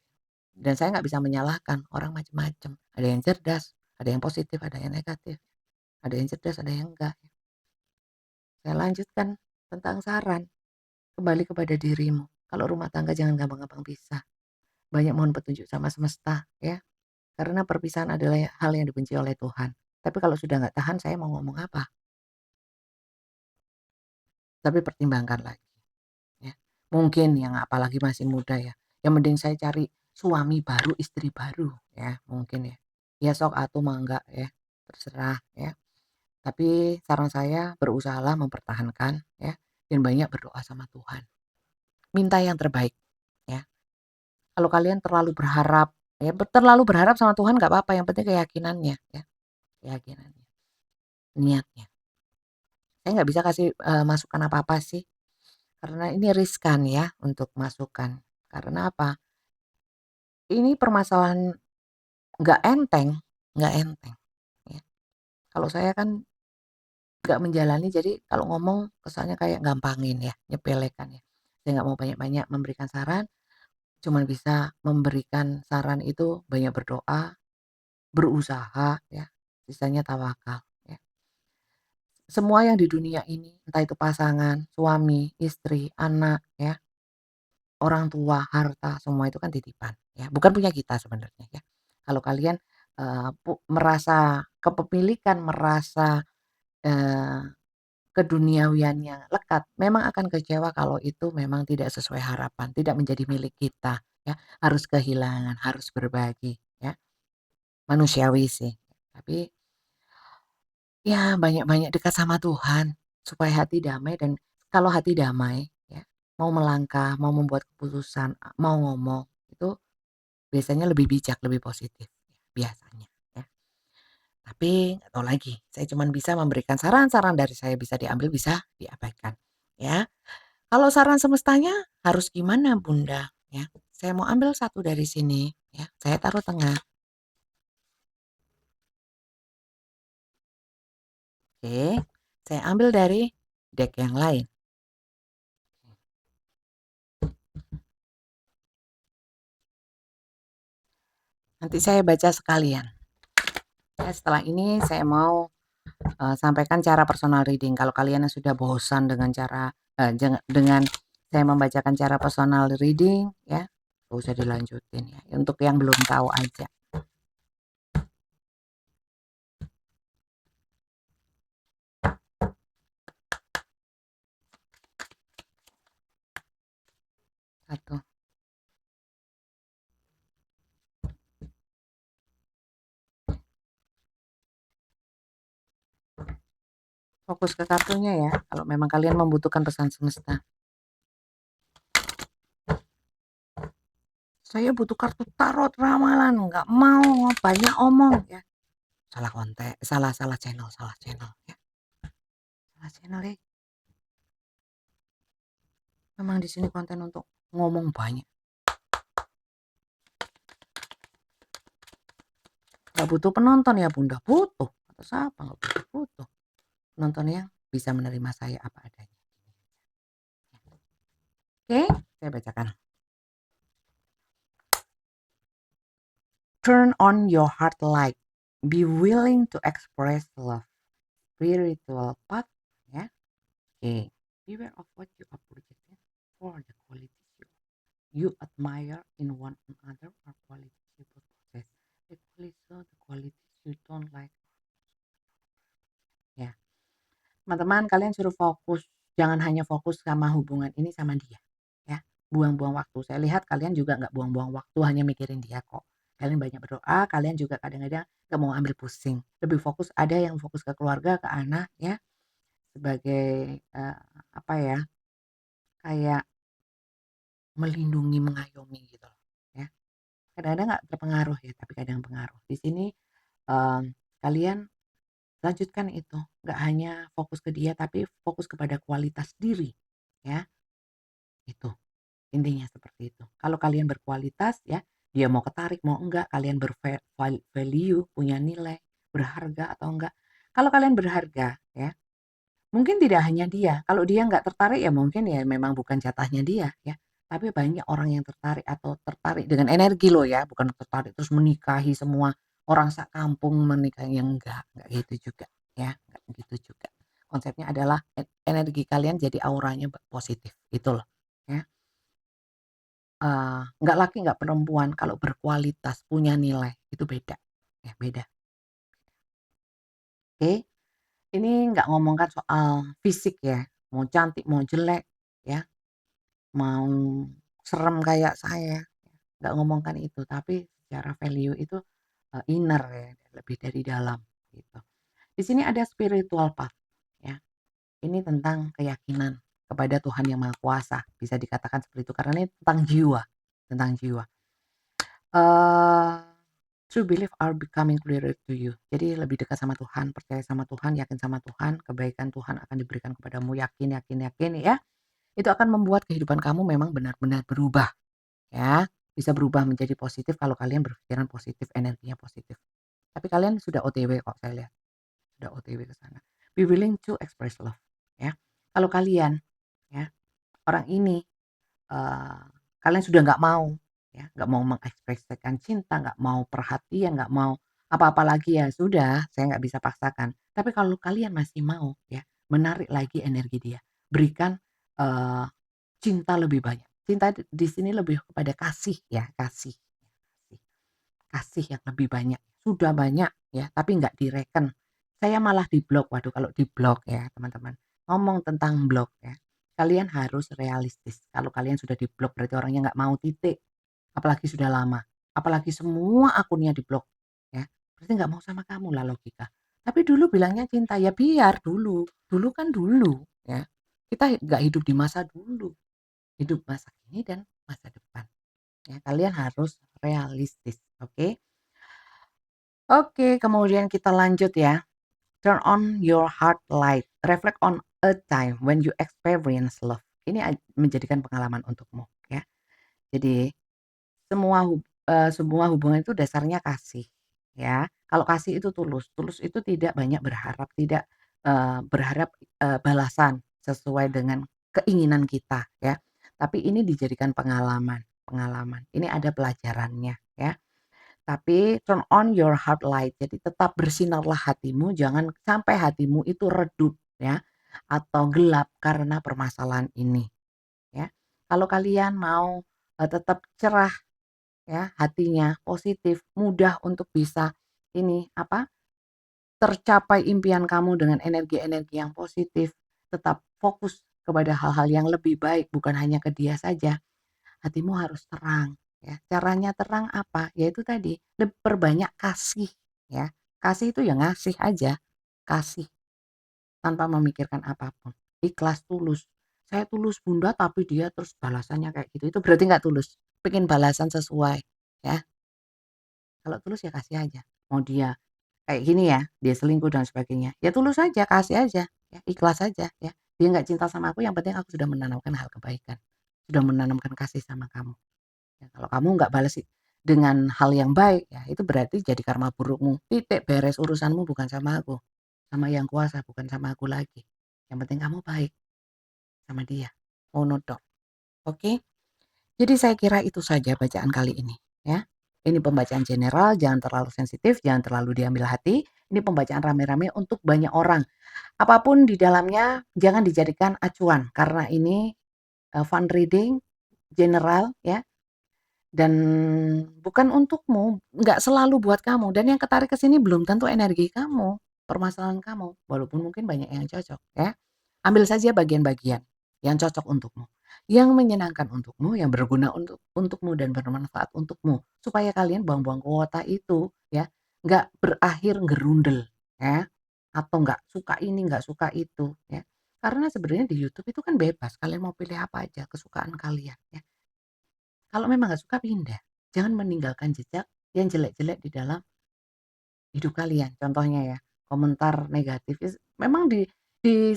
Dan saya nggak bisa menyalahkan, orang macam-macam. Ada yang cerdas, ada yang positif, ada yang negatif. Ada yang cerdas, ada yang enggak. Saya lanjutkan tentang saran, kembali kepada dirimu. Kalau rumah tangga jangan gampang-gampang pisah. Banyak mohon petunjuk sama semesta ya. Karena perpisahan adalah hal yang dibenci oleh Tuhan. Tapi kalau sudah nggak tahan saya mau ngomong apa? Tapi pertimbangkan lagi ya. Mungkin yang apalagi masih muda ya. Yang mending saya cari suami baru, istri baru ya mungkin ya. Ya sok atuh mangga ya. Terserah ya. Tapi saran saya berusahalah mempertahankan ya, dan banyak berdoa sama Tuhan. Minta yang terbaik ya. Kalau kalian terlalu berharap ya, terlalu berharap sama Tuhan nggak apa-apa, yang penting keyakinannya ya, keyakinannya, niatnya. Saya nggak bisa kasih, masukan apa-apa sih, karena ini riskan ya untuk masukan. Karena apa, ini permasalahan nggak enteng nggak enteng ya. Kalau saya kan nggak menjalani jadi kalau ngomong kesannya kayak gampangin ya, nyepelekan ya. Saya nggak mau banyak-banyak memberikan saran, cuman bisa memberikan saran itu banyak berdoa, berusaha ya, sisanya tawakal ya. Semua yang di dunia ini, entah itu pasangan, suami, istri, anak, ya, orang tua, harta, semua itu kan titipan, ya, bukan punya kita sebenarnya, ya. Kalau kalian, merasa kepemilikan, merasa, eee, keduniawiannya lekat, memang akan kecewa kalau itu memang tidak sesuai harapan, tidak menjadi milik kita, ya, harus kehilangan, harus berbagi, ya, manusiawi sih. Tapi ya banyak-banyak dekat sama Tuhan, supaya hati damai dan kalau hati damai, ya, mau melangkah, mau membuat keputusan, mau ngomong, itu biasanya lebih bijak, lebih positif, biasanya, ya. Tapi nggak tahu lagi, saya cuman bisa memberikan saran-saran dari saya bisa diambil, bisa diabaikan, ya. Kalau saran semestanya harus gimana Bunda? Ya, saya mau ambil satu dari sini, ya, saya taruh tengah, oke, saya ambil dari deck yang lain. Nanti saya baca sekalian. Ya, setelah ini saya mau, sampaikan cara personal reading. Kalau kalian yang sudah bosan dengan cara dengan saya membacakan cara personal reading, ya, nggak usah dilanjutin ya, untuk yang belum tahu aja. Satu, fokus ke kartunya ya, kalau memang kalian membutuhkan pesan semesta. Saya butuh kartu tarot ramalan, nggak mau banyak omong ya. Salah konten, salah salah channel ya, salah channel ya. Memang di sini konten untuk ngomong banyak. Nggak butuh penonton ya Bunda, butuh. Atau siapa nggak butuh, butuh. Penonton yang bisa menerima saya apa adanya. Oke, saya bacakan. Turn on your heart light. Be willing to express love. Spiritual path, ya. Oke. Beware of what you appreciate for the qualities you admire in one another or qualities you possess. Equally so, the qualities you don't like. Ya, teman-teman kalian suruh fokus. Jangan hanya fokus sama hubungan ini sama dia. Ya, buang-buang waktu. Saya lihat kalian juga nggak buang-buang waktu hanya mikirin dia kok. Kalian banyak berdoa, kalian juga kadang-kadang nggak mau ambil pusing. Lebih fokus, ada yang fokus ke keluarga, ke anak, ya, sebagai apa ya, kayak melindungi, mengayomi gitu loh. Ya, kadang-kadang nggak terpengaruh ya, tapi kadang pengaruh. Di sini kalian lanjutkan itu, nggak hanya fokus ke dia, tapi fokus kepada kualitas diri, ya, itu. Intinya seperti itu. Kalau kalian berkualitas ya, dia mau ketarik mau enggak, kalian value, punya nilai, berharga atau enggak. Kalau kalian berharga ya, mungkin tidak hanya dia, kalau dia nggak tertarik ya mungkin ya memang bukan jatahnya dia ya. Tapi banyak orang yang tertarik atau tertarik dengan energi loh ya, bukan tertarik terus menikahi semua orang kampung menikahi, yang enggak gitu juga ya, enggak gitu juga. Konsepnya adalah energi kalian jadi auranya positif, gitu loh ya. Nggak laki nggak perempuan kalau berkualitas, punya nilai, itu beda, ya beda, oke. Ini nggak ngomongkan soal fisik ya, mau cantik, mau jelek, ya, mau serem kayak saya, nggak ngomongkan itu, tapi secara value itu, inner ya, lebih dari dalam, gitu. Di sini ada spiritual path, ya, ini tentang keyakinan kepada Tuhan Yang Maha Kuasa, bisa dikatakan seperti itu, karena ini tentang jiwa, tentang jiwa. Eee, True belief are becoming clearer to you. Jadi lebih dekat sama Tuhan, percaya sama Tuhan, yakin sama Tuhan, kebaikan Tuhan akan diberikan kepadamu, yakin yakin yakin ya. Itu akan membuat kehidupan kamu memang benar-benar berubah ya. Bisa berubah menjadi positif kalau kalian berpikiran positif, energinya positif. Tapi kalian sudah OTW kok saya lihat, sudah OTW ke sana. Be willing to express love ya. Kalau kalian ya, orang ini Eee, kalian sudah nggak mau ya, nggak mau mengekspresikan cinta, nggak mau perhatian, nggak mau apa-apa lagi ya sudah, saya nggak bisa paksakan. Tapi kalau kalian masih mau ya, menarik lagi energi dia, berikan, eee, cinta lebih banyak. Cinta di sini lebih kepada kasih ya, kasih kasih kasih yang lebih banyak. Sudah banyak ya, tapi nggak direken. Saya malah diblok. Waduh, kalau diblok ya teman-teman, ngomong tentang blok ya, kalian harus realistis. Kalau kalian sudah diblok berarti orangnya nggak mau, titik. Apalagi sudah lama, apalagi semua akunnya diblok, ya, berarti nggak mau sama kamu lah logika. Tapi dulu bilangnya cinta, ya biar dulu, dulu kan dulu, ya. Kita nggak hidup di masa dulu, hidup masa kini dan masa depan, ya. Kalian harus realistis, oke? Oke, kemudian kita lanjut ya. Turn on your heart light, reflect on a time when you experience love. Ini menjadikan pengalaman untukmu, ya. Jadi sebuah hubungan itu dasarnya kasih, ya. Kalau kasih itu tulus, tulus itu tidak banyak berharap, tidak, berharap, balasan sesuai dengan keinginan kita, ya. Tapi ini dijadikan pengalaman pengalaman, ini ada pelajarannya, ya. Tapi turn on your heart light, jadi tetap bersinarlah hatimu, jangan sampai hatimu itu redup, ya, atau gelap karena permasalahan ini, ya. Kalau kalian mau, tetap cerah ya, hatinya positif, mudah untuk bisa ini, apa, tercapai impian kamu dengan energi-energi yang positif, tetap fokus kepada hal-hal yang lebih baik, bukan hanya ke dia saja. Hatimu harus terang, ya. Caranya terang apa? Yaitu tadi, perbanyak kasih, ya. Kasih itu ya ngasih aja, kasih tanpa memikirkan apapun. Ikhlas, tulus. Saya tulus Bunda, tapi dia terus balasannya kayak gitu, itu berarti nggak tulus. Pengen balasan sesuai, ya. Kalau tulus ya kasih aja. Mau dia kayak gini ya, dia selingkuh dan sebagainya, ya tulus aja, kasih aja, ya ikhlas aja ya. Dia nggak cinta sama aku, yang penting aku sudah menanamkan hal kebaikan, sudah menanamkan kasih sama kamu. Ya kalau kamu nggak balas dengan hal yang baik, ya itu berarti jadi karma burukmu. Titik, beres urusanmu bukan sama aku, sama yang kuasa, bukan sama aku lagi. Yang penting kamu baik sama dia. Ngono tok. Oke? Jadi saya kira itu saja bacaan kali ini, ya. Ini pembacaan general, jangan terlalu sensitif, jangan terlalu diambil hati. Ini pembacaan rame-rame untuk banyak orang. Apapun di dalamnya jangan dijadikan acuan karena ini fun reading general ya, dan bukan untukmu, nggak selalu buat kamu, dan yang ketarik ke sini belum tentu energi kamu, permasalahan kamu, walaupun mungkin banyak yang cocok ya. Ambil saja bagian-bagian yang cocok untukmu, yang menyenangkan untukmu, yang berguna untukmu dan bermanfaat untukmu, supaya kalian buang-buang kuota itu ya, nggak berakhir gerundel ya, atau nggak suka ini, nggak suka itu ya. Karena sebenarnya di YouTube itu kan bebas, kalian mau pilih apa aja kesukaan kalian ya. Kalau memang nggak suka pindah, jangan meninggalkan jejak yang jelek-jelek di dalam hidup kalian. Contohnya ya, komentar negatif memang di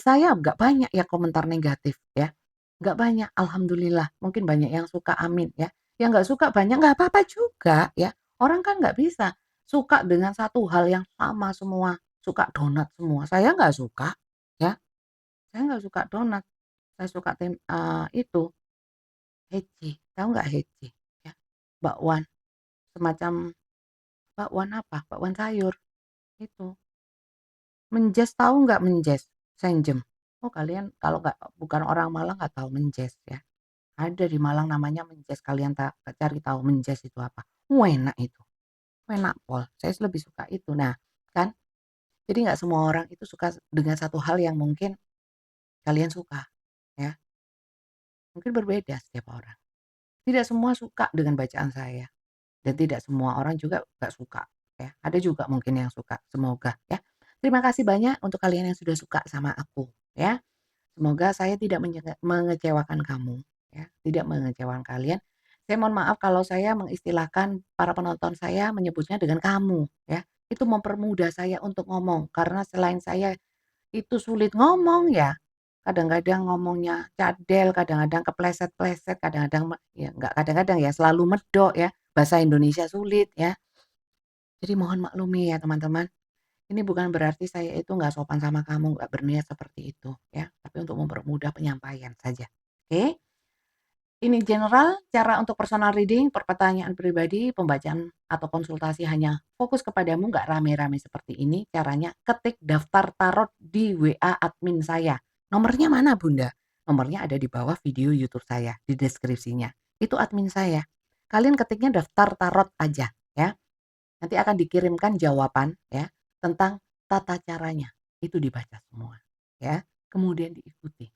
saya nggak banyak ya komentar negatif ya, nggak banyak, alhamdulillah. Mungkin banyak yang suka, amin ya. Yang nggak suka banyak, nggak apa-apa juga ya. Orang kan nggak bisa suka dengan satu hal yang sama semua, suka donat semua. Saya nggak suka ya, saya nggak suka donat, saya suka itu heci, tahu nggak heci? Ya, bakwan, semacam bakwan apa, bakwan sayur, itu. Menjes, tahu nggak menjes? Senjem. Oh kalian kalau nggak bukan orang Malang nggak tahu menjes ya. Ada di Malang namanya menjes, kalian cari tahu menjes itu apa. Enak itu, enak pol, saya lebih suka itu. Nah kan, jadi nggak semua orang itu suka dengan satu hal yang mungkin kalian suka ya, mungkin berbeda setiap orang. Tidak semua suka dengan bacaan saya. Dan tidak semua orang juga nggak suka, ya. Ada juga mungkin yang suka, semoga ya. Terima kasih banyak untuk kalian yang sudah suka sama aku, ya. Semoga saya tidak mengecewakan kamu, ya, tidak mengecewakan kalian. Saya mohon maaf kalau saya mengistilahkan para penonton saya menyebutnya dengan kamu, ya. Itu mempermudah saya untuk ngomong, karena selain saya itu sulit ngomong ya, kadang-kadang ngomongnya cadel, kadang-kadang kepleset-pleset, kadang-kadang ya nggak kadang-kadang ya, selalu medok ya, bahasa Indonesia sulit ya. Jadi mohon maklumi ya teman-teman, ini bukan berarti saya itu nggak sopan sama kamu, nggak berniat seperti itu ya, tapi untuk mempermudah penyampaian saja, oke? Ini general, cara untuk personal reading, pertanyaan pribadi, pembacaan atau konsultasi hanya fokus kepadamu, nggak rame-rame seperti ini. Caranya ketik daftar tarot di WA admin saya. Nomornya mana Bunda? Nomornya ada di bawah video YouTube saya, di deskripsinya. Itu admin saya. Kalian ketiknya daftar tarot aja ya. Nanti akan dikirimkan jawaban ya tentang tata caranya. Itu dibaca semua ya. Kemudian diikuti.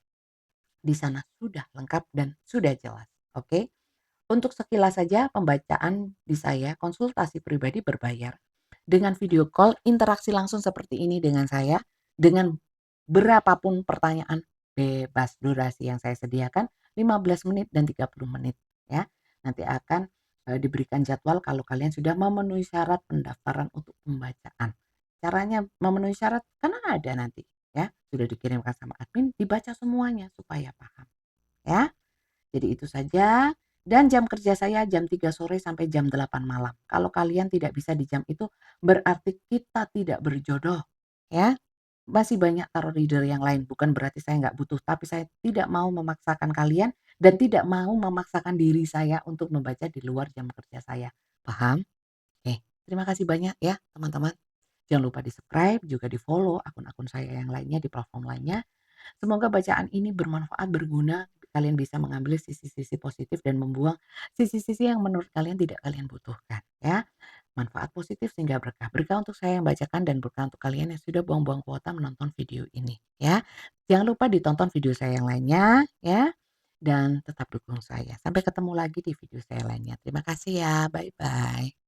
Di sana sudah lengkap dan sudah jelas. Oke. Untuk sekilas saja pembacaan di saya konsultasi pribadi berbayar. Dengan video call interaksi langsung seperti ini dengan saya. Dengan berapapun pertanyaan bebas durasi yang saya sediakan 15 menit dan 30 menit ya. Nanti akan diberikan jadwal kalau kalian sudah memenuhi syarat pendaftaran untuk pembacaan. Caranya memenuhi syarat karena ada nanti ya, sudah dikirimkan sama admin dibaca semuanya supaya paham ya. Jadi itu saja dan jam kerja saya jam 3 sore sampai jam 8 malam. Kalau kalian tidak bisa di jam itu berarti kita tidak berjodoh ya. Masih banyak tarot reader yang lain, bukan berarti saya nggak butuh, tapi saya tidak mau memaksakan kalian dan tidak mau memaksakan diri saya untuk membaca di luar jam kerja saya. Paham? Oke, terima kasih banyak ya teman-teman. Jangan lupa di-subscribe, juga di-follow akun-akun saya yang lainnya di platform lainnya. Semoga bacaan ini bermanfaat, berguna, kalian bisa mengambil sisi-sisi positif dan membuang sisi-sisi yang menurut kalian tidak kalian butuhkan ya. Manfaat positif sehingga berkah. Berkah untuk saya yang bacakan dan berkah untuk kalian yang sudah buang-buang kuota menonton video ini ya. Jangan lupa ditonton video saya yang lainnya ya. Dan tetap dukung saya. Sampai ketemu lagi di video saya lainnya. Terima kasih ya. Bye-bye.